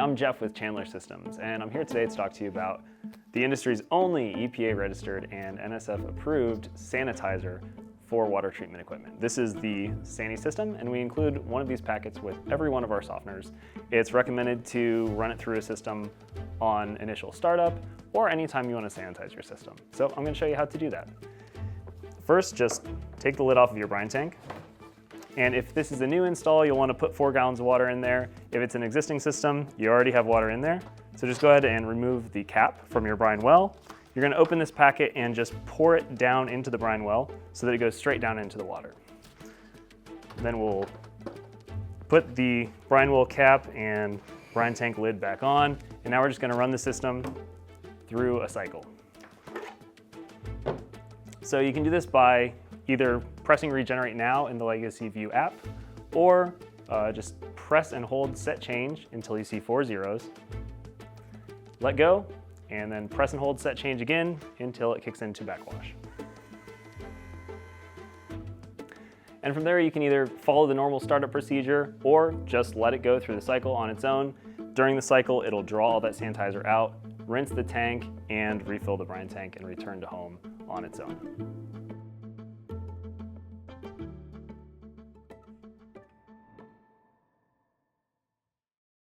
I'm Jeff with Chandler Systems, and I'm here today to talk to you about the industry's only EPA registered and NSF approved sanitizer for water treatment equipment. This is the Sani-System, and we include one of these packets with every one of our softeners. It's recommended to run it through a system on initial startup or anytime you want to sanitize your system. So I'm going to show you how to do that. First, just take the lid off of your brine tank. And if this is a new install, you'll want to put 4 gallons of water in there. If it's an existing system, you already have water in there. So just go ahead and remove the cap from your brine well. You're going to open this packet and just pour it down into the brine well so that it goes straight down into the water. Then we'll put the brine well cap and brine tank lid back on. And now we're just going to run the system through a cycle. So you can do this by either pressing regenerate now in the Legacy View app, or just press and hold set change until you see 4 zeros. Let go, and then press and hold set change again until it kicks into backwash. And from there you can either follow the normal startup procedure or just let it go through the cycle on its own. During the cycle, it'll draw all that sanitizer out, rinse the tank, and refill the brine tank and return to home on its own.